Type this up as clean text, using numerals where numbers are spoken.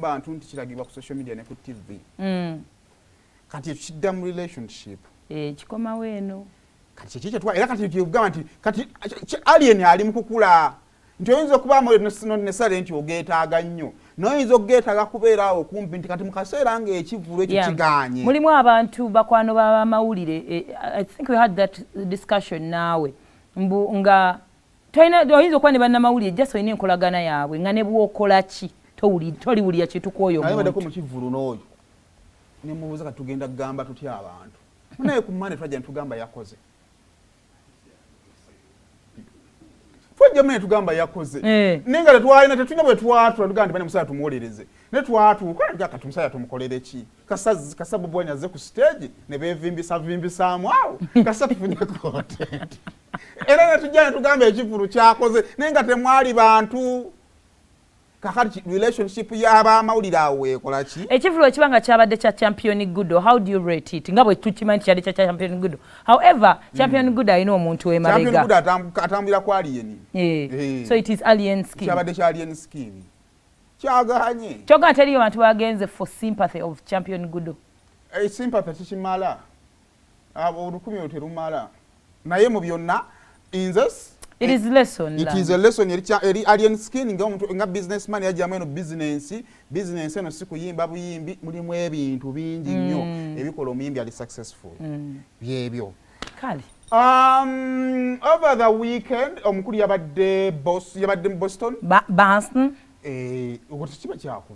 n'abantu nti kiragibwa ku social media ne ku TV. Kati ekidda mu relationship. Kikomawo eno. Kati kiki era kati tugamba nti kati alien ali mu kukula. Nti oyinza okubaamu nesale nti ogeetaaga nnyo. Noyinza okugeetaaga kubeeraawo okumpi nti kati mu kaseera ng'ekivvulu ekyo kiganye. Mulimu abantu bakwano b'amawulire. I think we had that discussion naawe. Nga oyinza okuba ne bannamawulire just olina enkolagana yaabwe nga ne bw'okola ki toliwulira kitukwoyo omuntu. Naye baddako mu kivvulu n'oyo. Ne mubuuza kati tugenda kugamba tutya abantu. Naye ku Monday twajja ne tugamba yakoze. Twajja mune tugamba yakoze. Nenga tetwalina tetulina bwe twatula tugamba bane musala tumuwolereze. Ne twatuuka nja kati musala tumukolere ki? Kasabu bwanya azze ku stage ne beevimbisaamu awo. Kasa tufunye content. Era ne tujja ne tugamba ekivvulu kyakoze nenga temwali bantu. Kakati relationship y'abamawulire awo ekola ki? Ekivvulu ekibanga kyabadde kya Champion Gudo, how do you rate it? Nga bwe tukimanyi kyali kya Champion Gudo. However, Champion Gudo alina omuntu w'emabega. Champion Gudo atambulira ku alien. So it is alien scheme. Kyabadde kya alien scheme. Kyaganye. Kyoga teriyo abantu bagenze for sympathy of Champion Gudo. Sympathy kikimala. Olukumi oterumala. Naye mu byonna inzes it is lesson. It is a lesson eri alien skin nga businessman yajja mu business eno sikuyimba buyimbi mulimu ebintu bingi nnyo ebikola omuyimbi ali successful. Byebyo. Kale. Over the weekend omukulu yabadde Boston. Boston. Okuti kiba kyako.